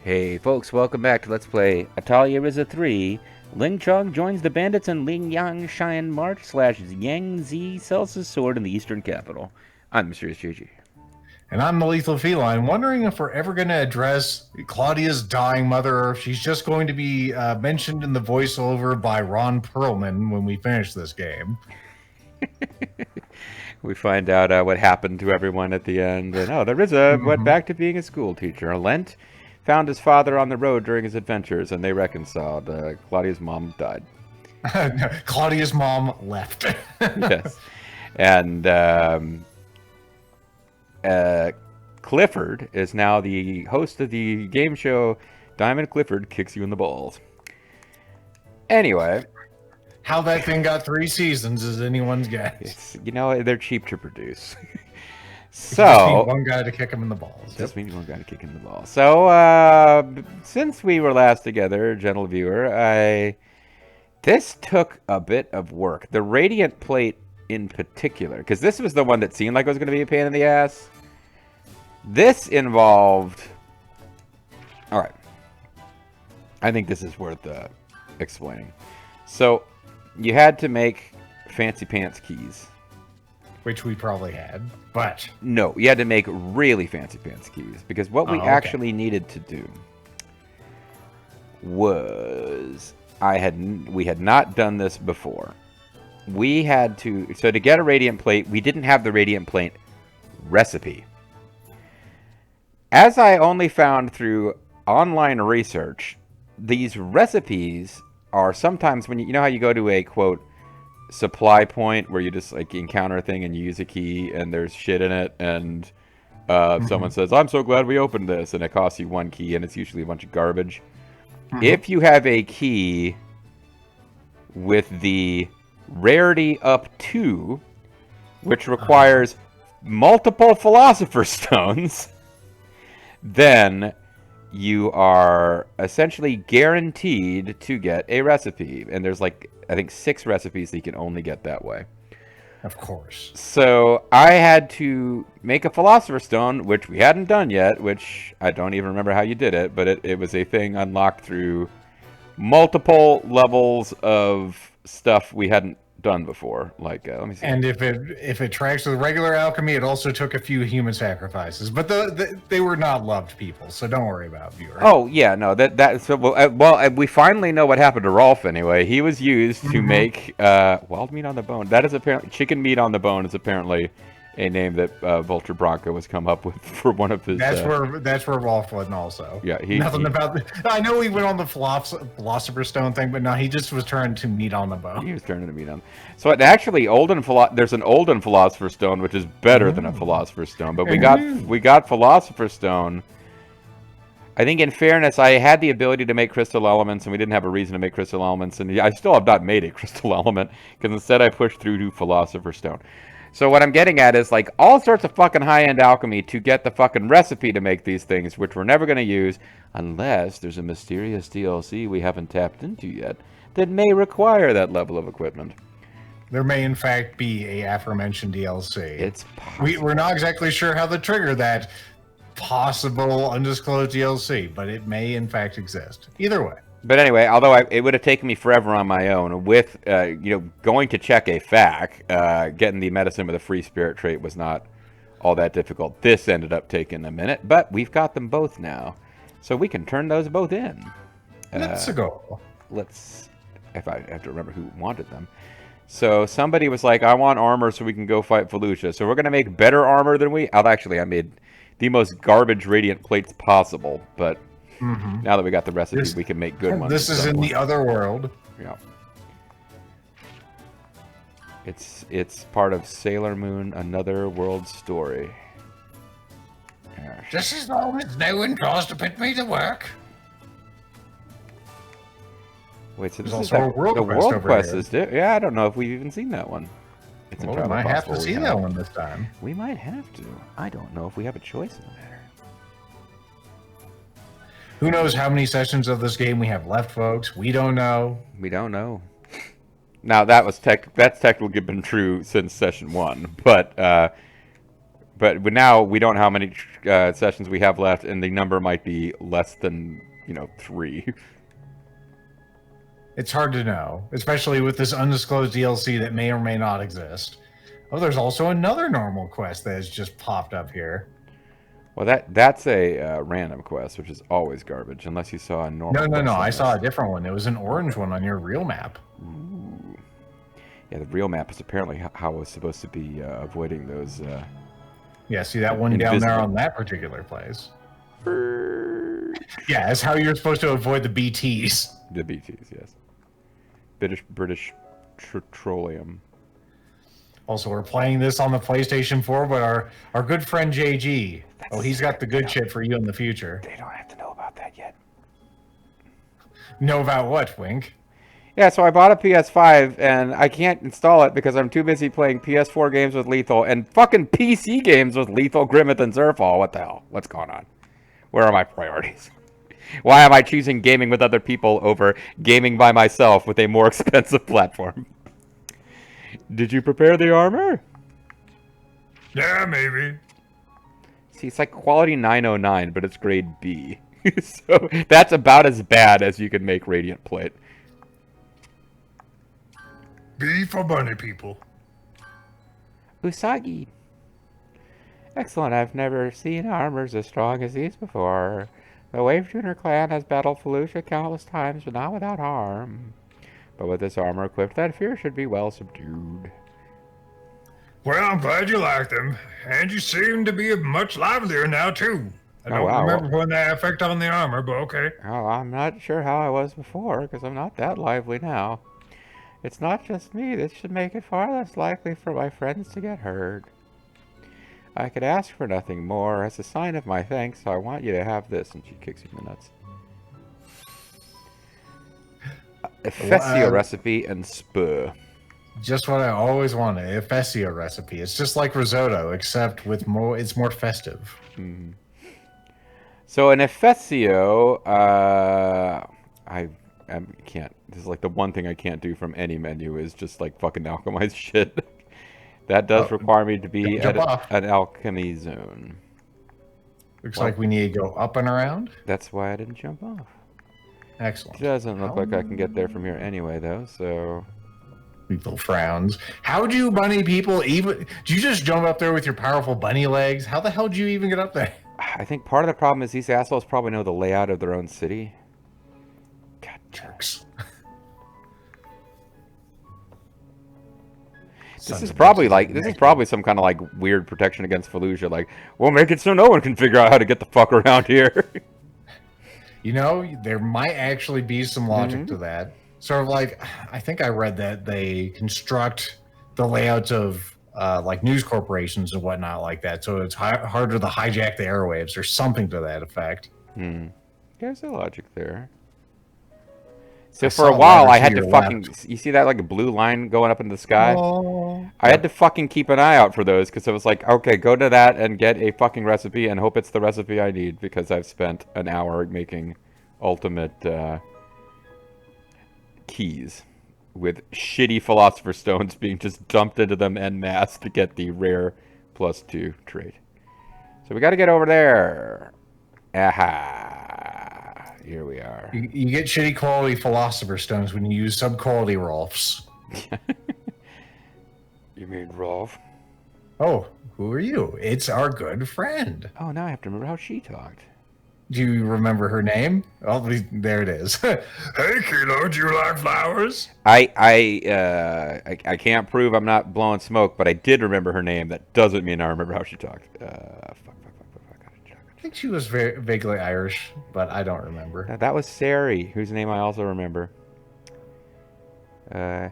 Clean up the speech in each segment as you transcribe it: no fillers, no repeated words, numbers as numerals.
Hey folks, welcome back to Let's Play Atelier Ryza 3. Ling Chong joins the bandits and Ling Yang Shan March / Yang Zi sells his sword in the eastern capital. I'm Mysterious JG. And I'm the Lethal Feline, wondering if we're ever going to address Claudia's dying mother, or if she's just going to be mentioned in the voiceover by Ron Perlman when we finish this game. We find out what happened to everyone at the end, and the Ryza went back to being a school teacher. Lent found his father on the road during his adventures, and they reconciled. Claudia's mom died. No, Claudia's mom left. Yes. And Clifford is now the host of the game show Diamond Clifford Kicks You in the Balls. Anyway. How that thing got 3 seasons is anyone's guess. They're cheap to produce. So just need one guy to kick him in the balls. Just need one guy to kick him in the balls. So since we were last together, gentle viewer, this took a bit of work. The radiant plate in particular, because this was the one that seemed like it was going to be a pain in the ass. This involved... Alright. I think this is worth explaining. So, you had to make fancy pants keys. Which we probably had, but... No, you had to make really fancy pants keys. Because what we actually needed to do was... We had not done this before. We had to... So to get a radiant plate, we didn't have the radiant plate recipe. As I only found through online research, these recipes are sometimes when you know how you go to a, quote, supply point where you just like encounter a thing and you use a key and there's shit in it and someone says, I'm so glad we opened this, and it costs you 1 key and it's usually a bunch of garbage. If you have a key with the rarity up to, which requires multiple Philosopher's Stones, then you are essentially guaranteed to get a recipe. And there's like, I think 6 recipes that you can only get that way. Of course. So I had to make a Philosopher's Stone, which we hadn't done yet, which I don't even remember how you did it, but it was a thing unlocked through multiple levels of stuff we hadn't done before. Like, let me see. And if it tracks with regular alchemy, it also took a few human sacrifices, but they were not loved people, so don't worry about viewer. Oh yeah, no, we finally know what happened to Rolf. Anyway, he was used to make wild meat on the bone. That is apparently chicken meat on the bone is apparently a name that Vulture Bronco has come up with for one of his. That's where Rolf went also. Yeah, I know he went on the Philosopher's Stone thing, but no, he just was turned to meat on the bone. He was turned to meat on. So actually, there's an Olden Philosopher's Stone, which is better than a Philosopher's Stone. But we got Philosopher's Stone. I think, in fairness, I had the ability to make crystal elements, and we didn't have a reason to make crystal elements, and I still have not made a crystal element because instead I pushed through to Philosopher's Stone. So what I'm getting at is like all sorts of fucking high-end alchemy to get the fucking recipe to make these things, which we're never going to use unless there's a mysterious DLC we haven't tapped into yet that may require that level of equipment. There may in fact be a aforementioned DLC. It's possible. We're not exactly sure how to trigger that possible undisclosed DLC, but it may in fact exist. Either way. But anyway, although it would have taken me forever on my own, with going to check a FAQ, getting the medicine with a free spirit trait was not all that difficult. This ended up taking a minute, but we've got them both now, so we can turn those both in. Let's go. If I have to remember who wanted them. So somebody was like, I want armor so we can go fight Felucia. So we're going to make better armor than I made the most garbage radiant plates possible, but... Now that we got the recipe, we can make good ones. This is in the other world. Yeah. It's part of Sailor Moon, Another World Story. Just as long as no one tries to put me to work. Wait, so there's this is also a world the quest World over Quest here. is yeah, I don't know if we've even seen that one. It's we might have to see that one this time. We might have to. I don't know if we have a choice in the matter. Who knows how many sessions of this game we have left, folks? We don't know. We don't know. Now that's technically been true since session 1, but But now we don't know how many sessions we have left, and the number might be less than 3. It's hard to know, especially with this undisclosed DLC that may or may not exist. Oh, there's also another normal quest that has just popped up here. Well, that's a random quest, which is always garbage, unless you saw a normal. No. I saw a different one. It was an orange one on your real map. Ooh. Yeah, the real map is apparently how I was supposed to be avoiding those. Yeah, see that one down there on that particular place. Yeah, that's how you're supposed to avoid the BTs. The BTs, yes. British Petroleum. Also, we're playing this on the PlayStation 4, but our good friend JG, he's got the good shit for you in the future. They don't have to know about that yet. Know about what, Wink? Yeah, so I bought a PS5, and I can't install it because I'm too busy playing PS4 games with Lethal and fucking PC games with Lethal, Grimmeth, and Zerfall. What the hell? What's going on? Where are my priorities? Why am I choosing gaming with other people over gaming by myself with a more expensive platform? Did you prepare the armor? Yeah, maybe. See, it's like quality 909, but it's grade B. So that's about as bad as you can make Radiant Plate. B for bunny people. Usagi. Excellent. I've never seen armors as strong as these before. The Wave Tuner clan has battled Fallujah countless times, but not without harm. But with this armor equipped, that fear should be well subdued. Well, I'm glad you like them. And you seem to be much livelier now, too. I don't remember putting that effect on the armor, but okay. Oh, I'm not sure how I was before, because I'm not that lively now. It's not just me. This should make it far less likely for my friends to get hurt. I could ask for nothing more. As a sign of my thanks, I want you to have this. And she kicks you in the nuts. Efesio recipe and spur. Just what I always wanted. A Efesio recipe. It's just like risotto, except with more. It's more festive. Mm. So an Efesio, I can't. This is like the one thing I can't do from any menu is just like fucking alchemize shit. That does require me to be at an alchemy zone. Looks like we need to go up and around. That's why I didn't jump off. Excellent. Doesn't look like I can get there from here anyway, though, so... Lethal frowns. How do you bunny people even... Do you just jump up there with your powerful bunny legs? How the hell do you even get up there? I think part of the problem is these assholes probably know the layout of their own city. God, jerks. This is probably some kind of like weird protection against Fallujah. Like, we'll make it so no one can figure out how to get the fuck around here. You know, there might actually be some logic to that. Sort of like, I think I read that they construct the layouts of like news corporations and whatnot like that, so it's harder to hijack the airwaves or something to that effect. There's a logic there. So for a while, I had to fucking... You see that like a blue line going up in the sky? I had to fucking keep an eye out for those, because it was like, okay, go to that and get a fucking recipe and hope it's the recipe I need, because I've spent an hour making ultimate keys with shitty Philosopher Stones being just dumped into them en masse to get the rare +2 trait. So we got to get over there. Aha. Here we are. You get shitty quality Philosopher Stones when you use sub-quality Rolfs. You mean Rolf? Oh, who are you? It's our good friend. Oh, now I have to remember how she talked. Do you remember her name? Oh, there it is. Hey, Kilo, do you like flowers? I can't prove I'm not blowing smoke, but I did remember her name. That doesn't mean I remember how she talked. I think she was very vaguely Irish, but I don't remember. That was Sari, whose name I also remember. Yeah,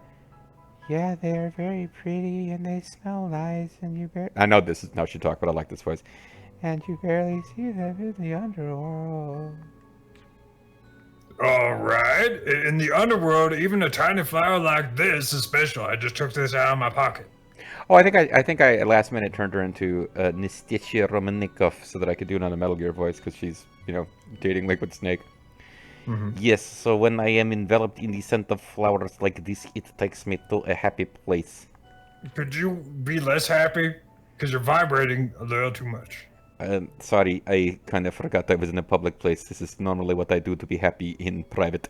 they're very pretty and they smell nice, and you I know this is how she talked, but I like this voice. And you barely see them in the underworld. All right. In the underworld, even a tiny flower like this is special. I just took this out of my pocket. Oh, I think I at last minute turned her into Nistitya Romanikov so that I could do it on a Metal Gear voice because she's, dating Liquid Snake. Yes, so when I am enveloped in the scent of flowers like this, it takes me to a happy place. Could you be less happy? because you're vibrating a little too much. Sorry, I kind of forgot I was in a public place. This is normally what I do to be happy in private.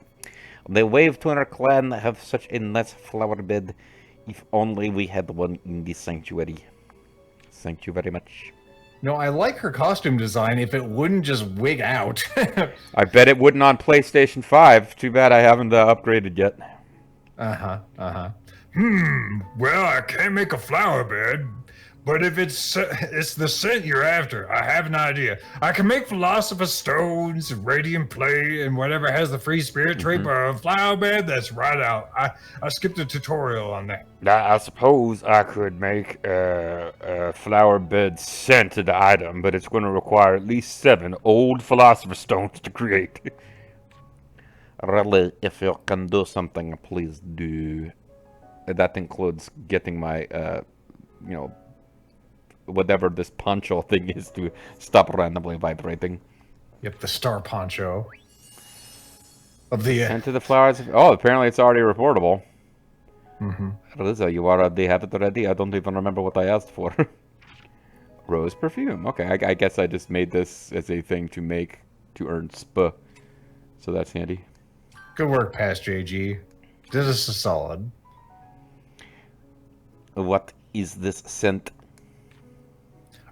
The Wave Tuner clan have such a nice flower bed. If only we had one in the sanctuary. Thank you very much. No, I like her costume design if it wouldn't just wig out. I bet it wouldn't on PlayStation 5. Too bad I haven't upgraded yet. Well, I can't make a flower bed, but if it's the scent you're after, I have an idea. I can make philosopher's stones, radiant plate, and whatever has the free spirit trait, but a flower bed, that's right out. I skipped a tutorial on that. I suppose I could make a flower bed scented item, but it's going to require at least 7 old philosopher's stones to create. Really, if you can do something, please do. That includes getting my, whatever this poncho thing is to stop randomly vibrating. Yep, the star poncho. Of the... Enter the flowers. Oh, apparently it's already reportable. Ryza, you already have it already? I don't even remember what I asked for. Rose perfume. Okay, I guess I just made this as a thing to make, to earn sp. So that's handy. Good work, Past JG. This is a solid. What is this scent?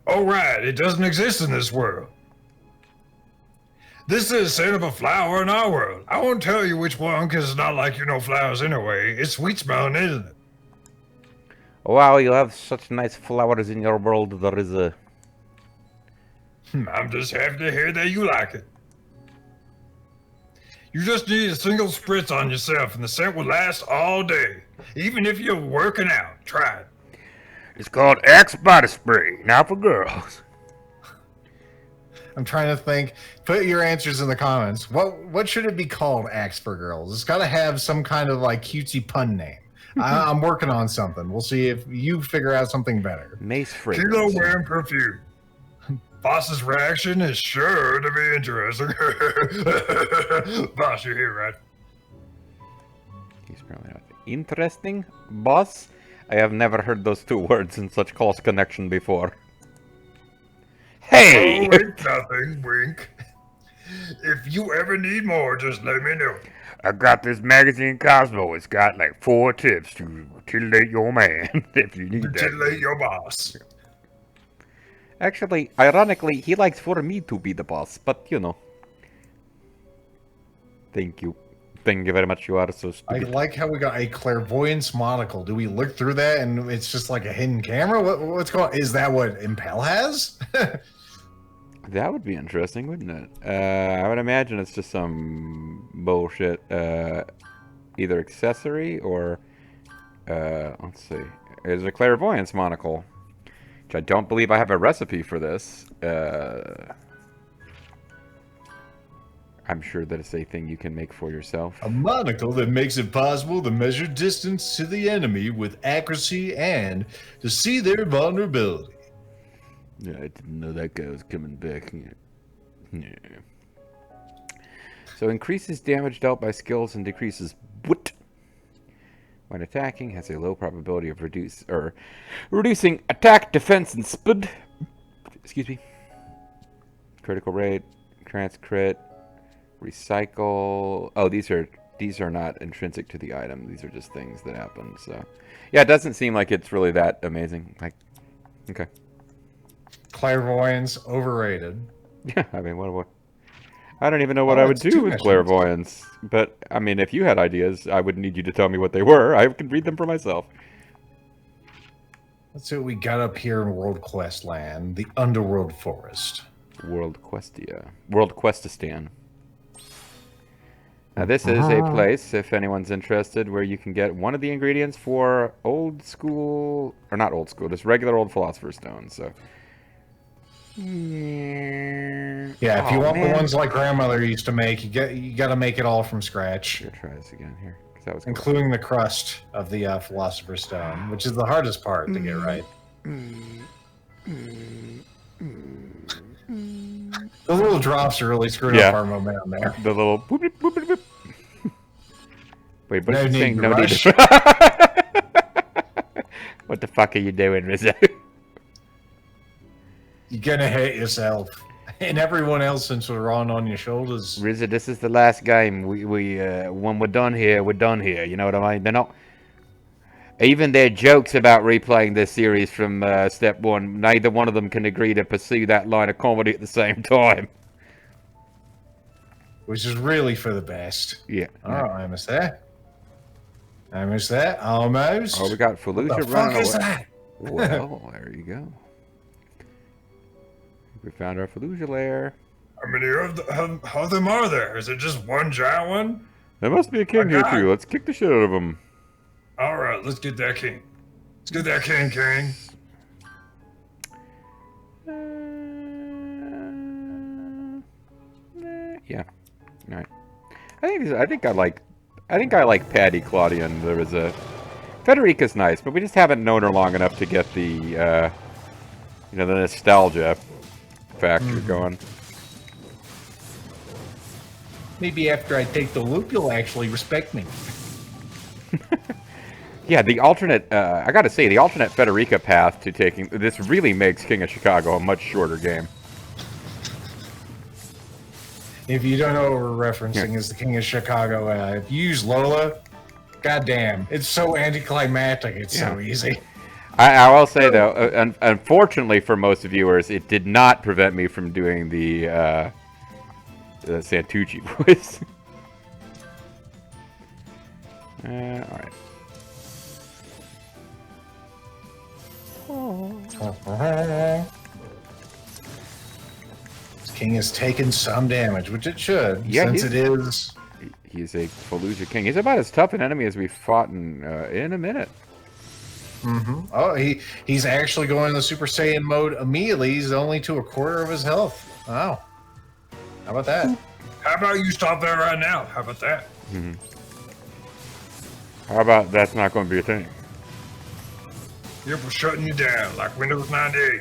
Oh, right. It doesn't exist in this world. This is the scent of a flower in our world. I won't tell you which one, because it's not like you know flowers anyway. It's sweet smelling, isn't it? Wow, you have such nice flowers in your world, there is a... I'm just happy to hear that you like it. You just need a single spritz on yourself, and the scent will last all day. Even if you're working out. Try it. It's called Axe Body Spray, now for girls. I'm trying to think. Put your answers in the comments. What should it be called, Axe for Girls? It's got to have some kind of like cutesy pun name. I'm working on something. We'll see if you figure out something better. Mace fragrance. Kilo wearing perfume. Boss's reaction is sure to be interesting. Boss, you're here, right? He's probably not interesting. Boss? I have never heard those two words in such close connection before. Hey! Oh, wait, nothing. Wink. If you ever need more, just let me know. I got this magazine Cosmo. It's got like 4 tips to titillate your man if you need that. Titillate your boss. Actually, ironically, he likes for me to be the boss, but you know. Thank you. Thank you very much. You are so stupid. I like how we got a clairvoyance monocle. Do we look through that and it's just like a hidden camera? What's going on? Is that what Impel has? That would be interesting, wouldn't it? I would imagine it's just some bullshit, either accessory or, let's see. There's a clairvoyance monocle, which I don't believe I have a recipe for this. I'm sure that it's a thing you can make for yourself. A monocle that makes it possible to measure distance to the enemy with accuracy and to see their vulnerability. Yeah, I didn't know that guy was coming back. Yeah. So increases damage dealt by skills and decreases what? When attacking, has a low probability of reducing attack, defense, and speed. Excuse me. Critical rate, trans crit, recycle. Oh, these are not intrinsic to the item. These are just things that happen. So, yeah, it doesn't seem like it's really that amazing. Like, okay. Clairvoyance overrated. Yeah, I mean, I don't even know what I would do with clairvoyance. But, I mean, if you had ideas, I wouldn't need you to tell me what they were. I could read them for myself. Let's see what we got up here in World Quest Land. The Underworld Forest. World Questistan. Now, this is a place, if anyone's interested, where you can get one of the ingredients for old school, or not old school, just regular old Philosopher's Stone, so... Yeah, if you want the ones like grandmother used to make, you got to make it all from scratch. Let's try this again here, that was including the crust of the Philosopher's Stone, which is the hardest part to get right. The little drops are really screwing up our momentum there. The little boop, boop, boop, boop, boop. Wait, but no need to rush. What the fuck are you doing, Ryza? You're gonna hate yourself. And everyone else since we're on your shoulders. Ryza, this is the last game. We when we're done here, we're done here. You know what I mean? They're not. Even their jokes about replaying this series from step one, neither one of them can agree to pursue that line of comedy at the same time. Which is really for the best. Yeah. Alright, I missed that. I missed that. Almost. Oh, we got What Fallujah the fuck running is away. that? Well, there you go. We found our Fallujah lair. How many of them are there? Is it just one giant one? There must be a king here God. too. Let's kick the shit out of him. All right, let's get that king. Let's get that king. Yeah. All right. I think I like Patty, Claudia, and there was a Federica's nice, but we just haven't known her long enough to get the the nostalgia factor going. Maybe after I take the loop, you'll actually respect me. Yeah, the alternate, I gotta say, the alternate Federica path to taking, this really makes King of Chicago a much shorter game. If you don't know what we're referencing is the King of Chicago. If you use Lola, goddamn, it's so anticlimactic. It's so easy. I will say, though, unfortunately for most viewers, it did not prevent me from doing the Santucci voice. Alright. This king has taken some damage, which it should, Yeah, since it is. He's a Fallujah king. He's about as tough an enemy as we've fought in a minute. Oh, he's actually going in the Super Saiyan mode immediately. He's only to a quarter of his health. Wow. How about that? How about you stop that right now? How about that? How about that's not going to be a thing? Yep, we're shutting you down like Windows 98.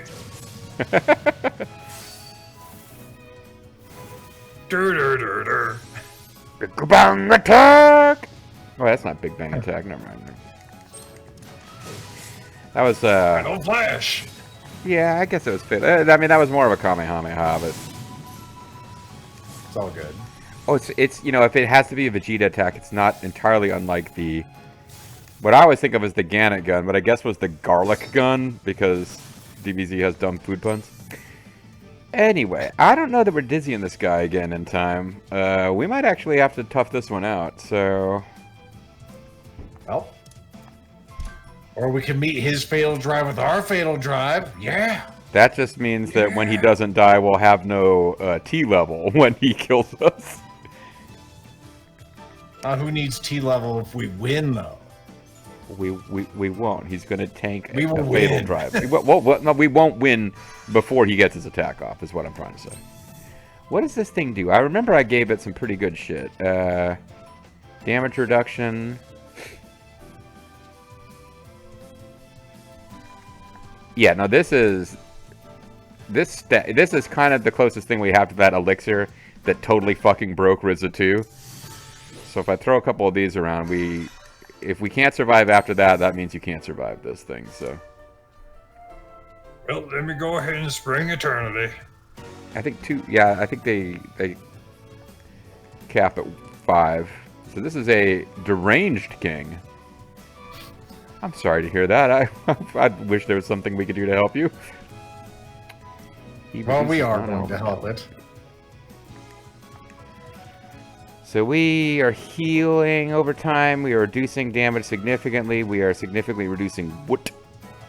Big Bang Attack! Oh, that's not Big Bang Attack. Never mind. That was, No flash. yeah, I guess it was fit. I mean, that was more of a Kamehameha, but... It's all good. Oh, it's if it has to be a Vegeta attack, it's not entirely unlike the... What I always think of as the Gannett gun, but I guess was the garlic gun, because DBZ has dumb food puns. Anyway, I don't know that we're dizzying this guy again in time. We might actually have to tough this one out, so... Well. Or we can meet his fatal drive with our fatal drive. Yeah. That just means that when he doesn't die, we'll have no T-level when he kills us. Who needs T-level if we win, though? We won't. He's going to tank We will a fatal win. drive. No, we won't win before he gets his attack off, is what I'm trying to say. What does this thing do? I remember I gave it some pretty good shit. Damage reduction. Yeah, no, this is kind of the closest thing we have to that elixir that totally fucking broke Ryza 2. So if I throw a couple of these around, if we can't survive after that, that means you can't survive this thing, so. Well, let me go ahead and spring eternity. I think they cap at 5. So this is a deranged king. I'm sorry to hear that. I wish there was something we could do to help you. Well, we are going to help it. So we are healing over time. We are reducing damage significantly. We are significantly reducing wood,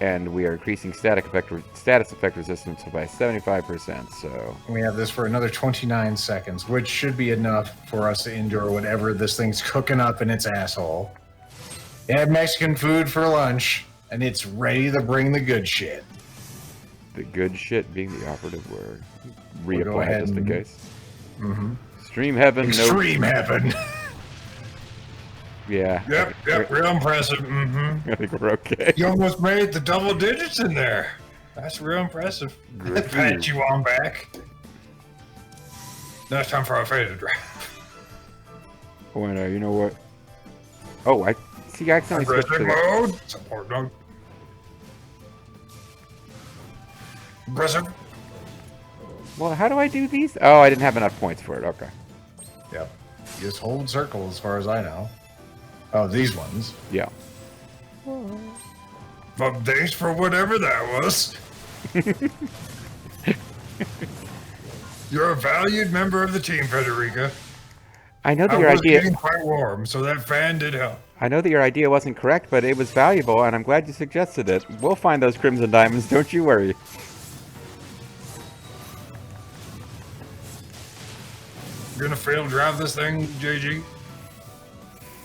and we are increasing status effect resistance by 75%. So We have this for another 29 seconds, which should be enough for us to endure whatever this thing's cooking up in its asshole. It had Mexican food for lunch, and it's ready to bring the good shit. the good shit being the operative word. We'll go Reapply ahead just in and- case. Mm-hmm. Stream heaven. Extreme heaven. Yeah. Yep, real impressive. Mm-hmm. I think we're okay. You almost made the double digits in there. That's real impressive. Good for Pat you. you on back. Now it's time for our favorite draft. Oh, and you know what? Oh, I see. I accidentally switched to Aggressive the... mode. Support mode. Aggressive. Well, how do I do these? Oh, I didn't have enough points for it. Okay. Yep. You just hold circle as far as I know. Oh, these ones. Yeah. Well, thanks for whatever that was. You're a valued member of the team, Frederica. I know that I your was idea. getting quite warm, so that fan did help. I know that your idea wasn't correct, but it was valuable, and I'm glad you suggested it. We'll find those crimson diamonds. Don't you worry. You're gonna fail to drive this thing, JG?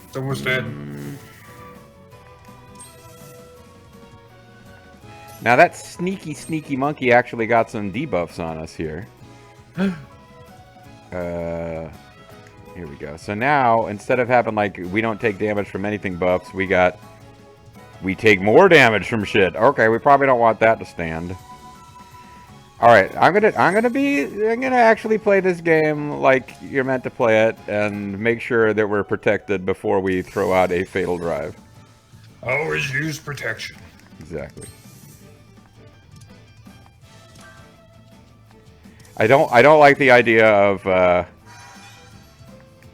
It's almost dead. Now that sneaky monkey actually got some debuffs on us here. Here we go. So now, instead of having, like, we don't take damage from anything buffs, we take more damage from shit. Okay, we probably don't want that to stand. Alright, I'm gonna actually play this game like you're meant to play it, and make sure that we're protected before we throw out a fatal drive. Always use protection. Exactly. I don't like the idea of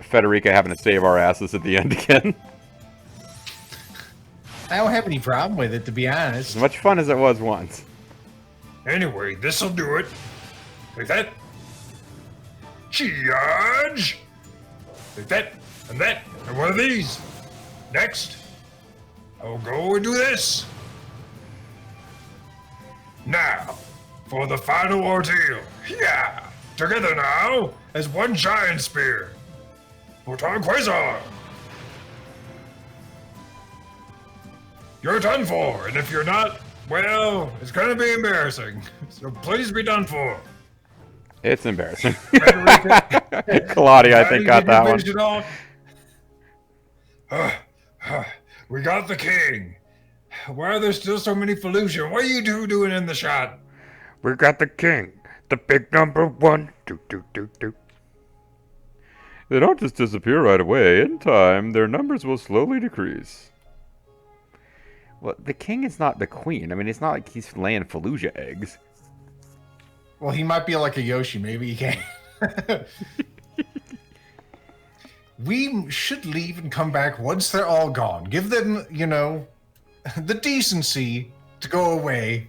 Federica having to save our asses at the end again. I don't have any problem with it, to be honest. As much fun as it was once. Anyway, this'll do it. Like that. Charge! Like that, and one of these. Next. I'll go and do this. Now, for the final ordeal. Yeah! Together now, as one giant spear. Photon Quasar! You're done for, and if you're not, well, it's gonna be embarrassing. So please be done for. It's embarrassing. Claudia, I think, got that one. We got the king. Why are there still so many Fallujah? What are you two doing in the shot? We got the king. The big number one. They don't just disappear right away. In time, their numbers will slowly decrease. Well, the king is not the queen. I mean, it's not like he's laying Fallujah eggs. Well, he might be like a Yoshi. Maybe he can. We should leave and come back once they're all gone. Give them, the decency to go away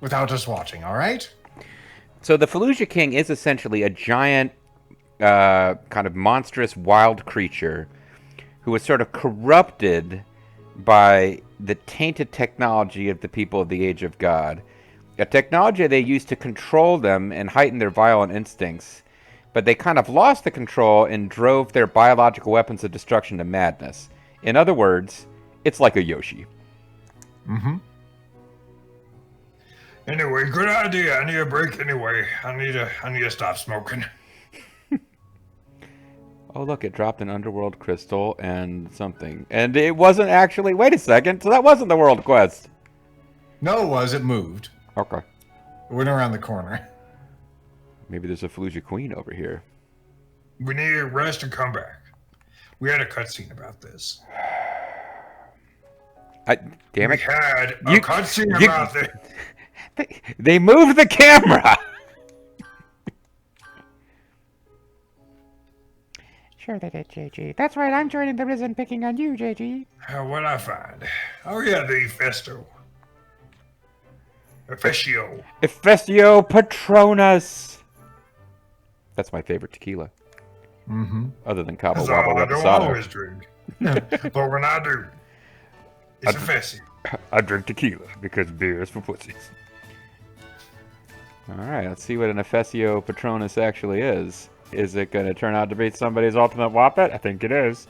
without us watching, all right? So the Fallujah King is essentially a giant, kind of monstrous wild creature who was sort of corrupted by the tainted technology of the people of the Age of God. A technology they used to control them and heighten their violent instincts, but they kind of lost the control and drove their biological weapons of destruction to madness. In other words, it's like a Yoshi. Mm-hmm. Anyway, good idea. I need a break anyway. I need to stop smoking. Oh, look, it dropped an underworld crystal and something. And it wasn't actually... Wait a second. So that wasn't the world quest. No, it was. It moved. Okay. It went around the corner. Maybe there's a Fallujah Queen over here. We need to rest and come back. We had a cutscene about this. Damn it. We had a cutscene about this. They moved the camera! Sure they did, JG. That's right, I'm joining the Risen picking on you, JG. What'd I find? Oh yeah, the Festo. Efestio. Efestio Patronus! That's my favorite tequila. Mm-hmm. Other than Cabo That's Wabo all I don't Reposado. always drink. But when I do, it's Efestio. I drink tequila because beer is for pussies. Alright, let's see what an Efestio Patronus actually is. Is it going to turn out to be somebody's ultimate whoppet? I think it is.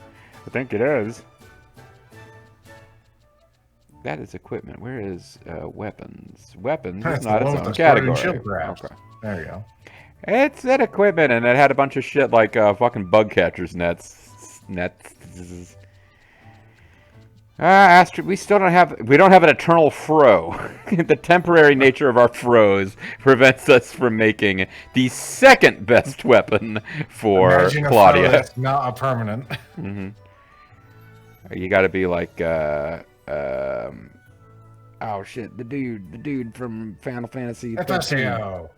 That is equipment. Where is weapons? Weapons is not its own category. Okay. There you go. It's that equipment, and it had a bunch of shit like fucking bug catchers nets. We still don't have an eternal fro. The temporary nature of our froze prevents us from making the second best weapon for Imagine Claudia. A fro that's not a permanent. Mm-hmm. You got to be like, oh shit, the dude from Final Fantasy 13. FSAO.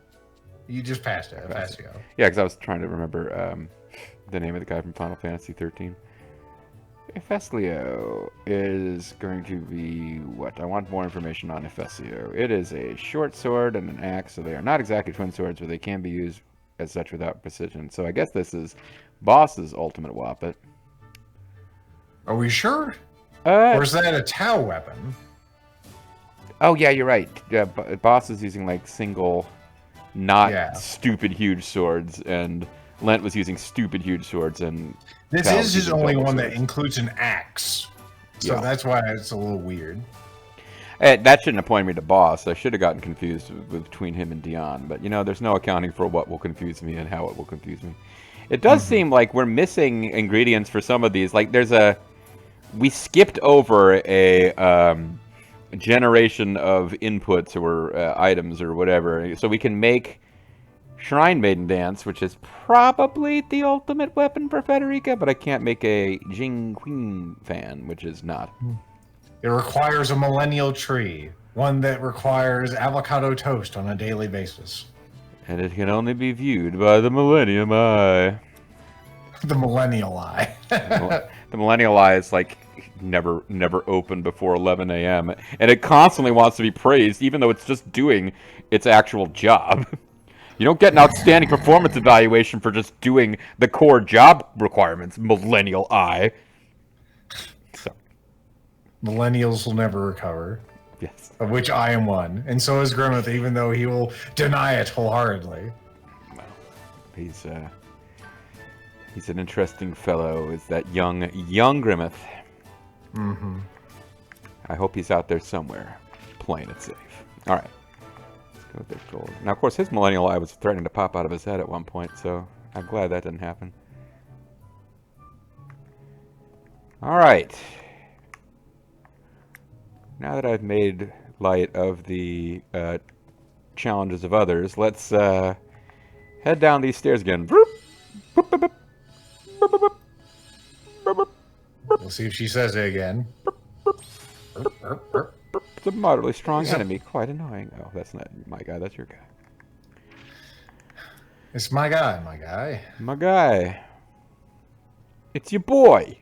You just passed it. Yeah, because I was trying to remember the name of the guy from Final Fantasy 13. Epheslio is going to be what? I want more information on Epheslio. It is a short sword and an axe, so they are not exactly twin swords, but they can be used as such without precision. So I guess this is Boss's ultimate weapon. Are we sure? Or is that a Tau weapon? Oh, yeah, you're right. Yeah, Boss is using, like, single, not stupid huge swords, and Lent was using stupid huge swords, and... This is his only one that includes an axe. So that's why it's a little weird. That shouldn't have pointed me to Boss. I should have gotten confused between him and Dion. But, you know, there's no accounting for what will confuse me and how it will confuse me. It does seem like we're missing ingredients for some of these. Like, there's a... We skipped over a generation of inputs or items or whatever. So we can make Shrine Maiden Dance, which is probably the ultimate weapon for Federica, but I can't make a Jing Queen fan, which is not. It requires a millennial tree, one that requires avocado toast on a daily basis. And it can only be viewed by the Millennium Eye. The Millennial Eye. The Millennial Eye is like never open before 11 a.m. And it constantly wants to be praised, even though it's just doing its actual job. You don't get an outstanding performance evaluation for just doing the core job requirements, Millennial Eye. So. Millennials will never recover. Yes. Of which I am one. And so is Grimmeth, even though he will deny it wholeheartedly. Well, he's an interesting fellow, is that young Grimmeth. Mm-hmm. I hope he's out there somewhere, playing it safe. All right. Let's go with this gold. Now, of course, his Millennial Eye was threatening to pop out of his head at one point, so I'm glad that didn't happen. All right. Now that I've made light of the challenges of others, let's head down these stairs again. We'll see if she says it again. It's a moderately strong enemy. Quite annoying. Oh, that's not my guy. That's your guy. It's my guy, my guy. My guy. It's your boy.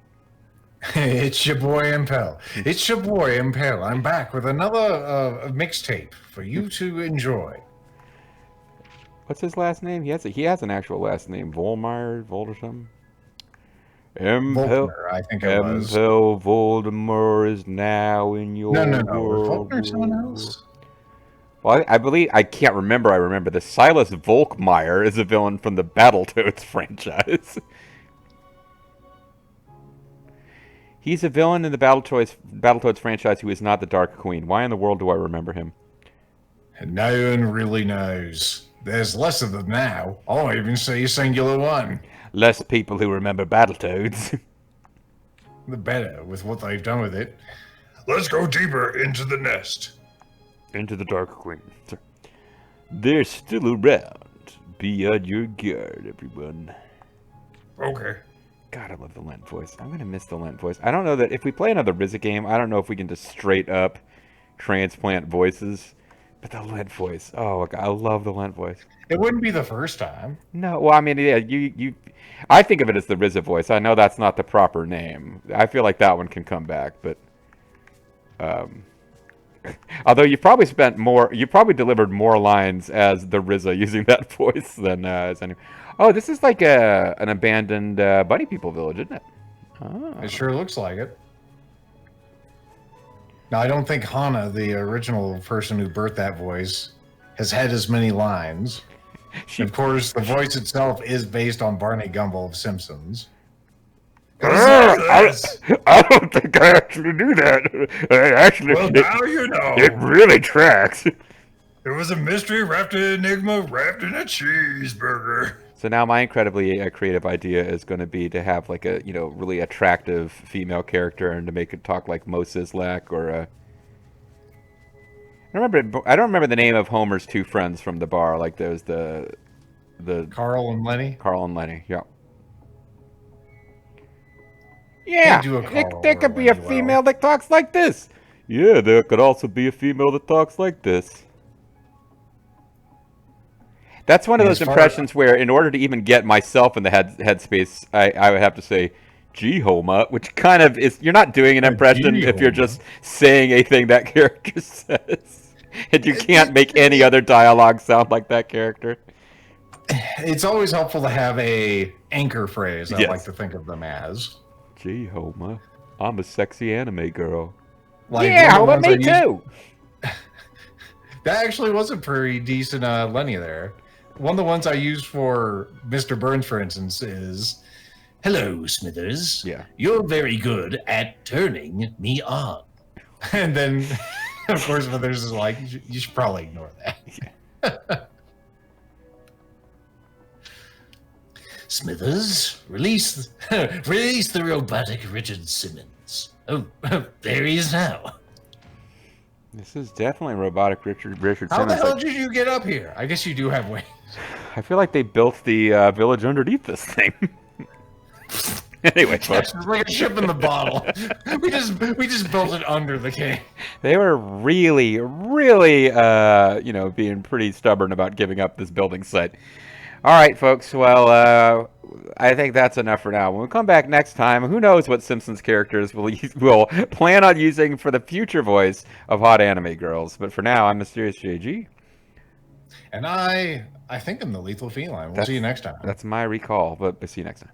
It's your boy Impel. It's your boy Impel. I'm back with another mixtape for you to enjoy. What's his last name? He has an actual last name. Volmeyer, Vold or something. Volkner, I think it was. Impel Voldemort is now in your No. world. Was Volkner someone else? Well, I believe, I can't remember. I remember the Silas Volkmeyer is a villain from the Battletoads franchise. He's a villain in the Battletoads franchise who is not the Dark Queen. Why in the world do I remember him? No one really knows. There's less of them now. I'll even say a singular one. Less people who remember Battletoads. The better with what they've done with it. Let's go deeper into the nest. Into the Dark Queen. They're still around. Be on your guard, everyone. Okay. God, I love the Lent voice. I'm going to miss the Lent voice. I don't know that if we play another Ryza game, I don't know if we can just straight up transplant voices. But the Lent voice. Oh, I love the Lent voice. It wouldn't be the first time. No, well, I mean, yeah, I think of it as the Ryza voice. I know that's not the proper name. I feel like that one can come back, but although you probably delivered more lines as the Ryza using that voice than as any. Oh, this is like an abandoned bunny people village, isn't it? Oh. It sure looks like it. Now, I don't think Hana, the original person who birthed that voice, has had as many lines. Of course, the voice itself is based on Barney Gumble of Simpsons. I don't think I actually knew that. Well, now you know. It really tracks. It was a mystery wrapped in an enigma wrapped in a cheeseburger. So now my incredibly creative idea is going to be to have like a really attractive female character and to make it talk like Mo Sizlak or I don't remember the name of Homer's two friends from the bar. Like there's the Carl and Lenny. Carl and Lenny. Yeah. Yeah. There could be a female that talks like this. Yeah, there could also be a female that talks like this. That's one of And those as far- impressions where, in order to even get myself in the headspace, I would have to say, "Gee, Homa," which kind of is. You're not doing an impression if you're just saying a thing that character says, and you can't make any other dialogue sound like that character. It's always helpful to have a anchor phrase. I Yes. like to think of them as. Gee, Homa, I'm a sexy anime girl. Like Yeah, one of the Homa, ones me I used- too. That actually was a pretty decent Lenny there. One of the ones I use for Mr. Burns, for instance, is, "Hello, Smithers. Yeah. You're very good at turning me on." And then, of course, Smithers is like, "You should probably ignore that." Smithers, release the robotic Richard Simmons. Oh, there he is now. This is definitely robotic Richard How the Simmons. hell Like, did you get up here? I guess you do have wings. I feel like they built the village underneath this thing. Anyway, folks, It's like a ship in the bottle. we just built it under the cave. they were really, really, being pretty stubborn about giving up this building site. All right, folks. Well, I think that's enough for now. When we come back next time, who knows what Simpsons characters will plan on using for the future voice of hot anime girls. But for now, I'm Mysterious JG. And I think I'm the lethal feline. We'll see you next time. That's my recall, but see you next time.